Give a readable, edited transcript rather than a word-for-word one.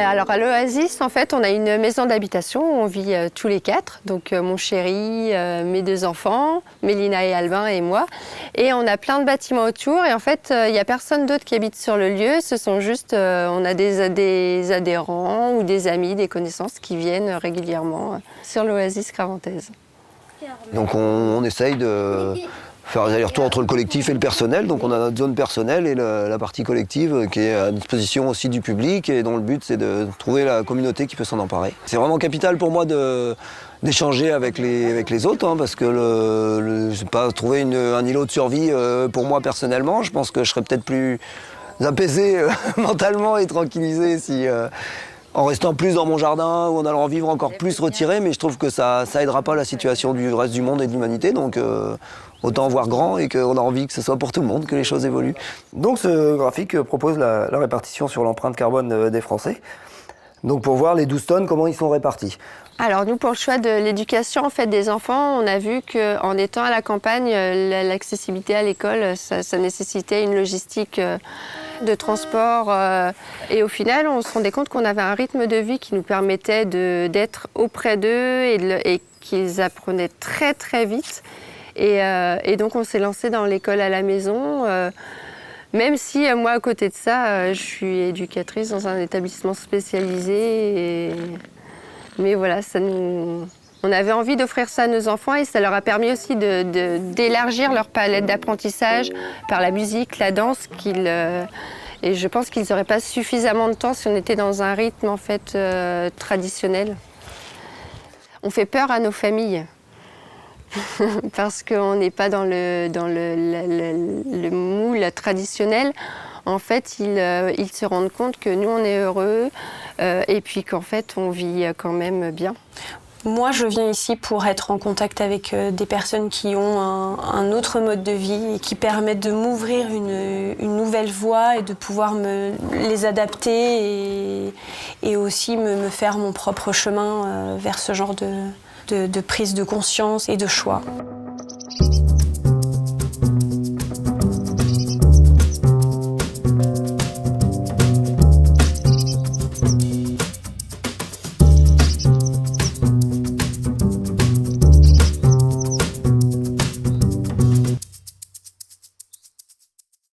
Alors à l'Oasis, en fait, on a une maison d'habitation où on vit tous les quatre. Donc mon chéri, mes deux enfants, Mélina et Albin et moi. Et on a plein de bâtiments autour. Et en fait, il n'y a personne d'autre qui habite sur le lieu. Ce sont juste, on a des adhérents ou des amis, des connaissances qui viennent régulièrement sur l'Oasis cravantaise. Donc on essaye de faire des allers-retours entre le collectif et le personnel. Donc on a notre zone personnelle et la partie collective qui est à disposition aussi du public et dont le but c'est de trouver la communauté qui peut s'en emparer. C'est vraiment capital pour moi d'échanger avec les autres parce que je sais pas, trouver un îlot de survie pour moi personnellement, je pense que je serais peut-être plus apaisé mentalement et tranquillisé si en restant plus dans mon jardin ou en allant vivre encore plus retiré, mais je trouve que ça aidera pas la situation du reste du monde et de l'humanité, donc autant voir grand et qu'on a envie que ce soit pour tout le monde, que les choses évoluent. Donc ce graphique propose la répartition sur l'empreinte carbone des Français, donc pour voir les 12 tonnes, comment ils sont répartis. Alors nous, pour le choix de l'éducation en fait, des enfants, on a vu qu'en étant à la campagne, l'accessibilité à l'école, ça nécessitait une logistique de transport. Et au final, on se rendait compte qu'on avait un rythme de vie qui nous permettait d'être auprès d'eux et qu'ils apprenaient très très vite. Et donc on s'est lancé dans l'école à la maison. Même si moi, à côté de ça, je suis éducatrice dans un établissement spécialisé. Mais voilà, on avait envie d'offrir ça à nos enfants et ça leur a permis aussi d'élargir leur palette d'apprentissage par la musique, la danse. Et je pense qu'ils n'auraient pas suffisamment de temps si on était dans un rythme en fait, traditionnel. On fait peur à nos familles. Parce qu'on n'est pas dans le moule traditionnel. En fait, ils se rendent compte que nous, on est heureux et puis qu'en fait, on vit quand même bien. Moi, je viens ici pour être en contact avec des personnes qui ont un autre mode de vie et qui permettent de m'ouvrir une nouvelle voie et de pouvoir les adapter et aussi me faire mon propre chemin vers ce genre de prise de conscience et de choix.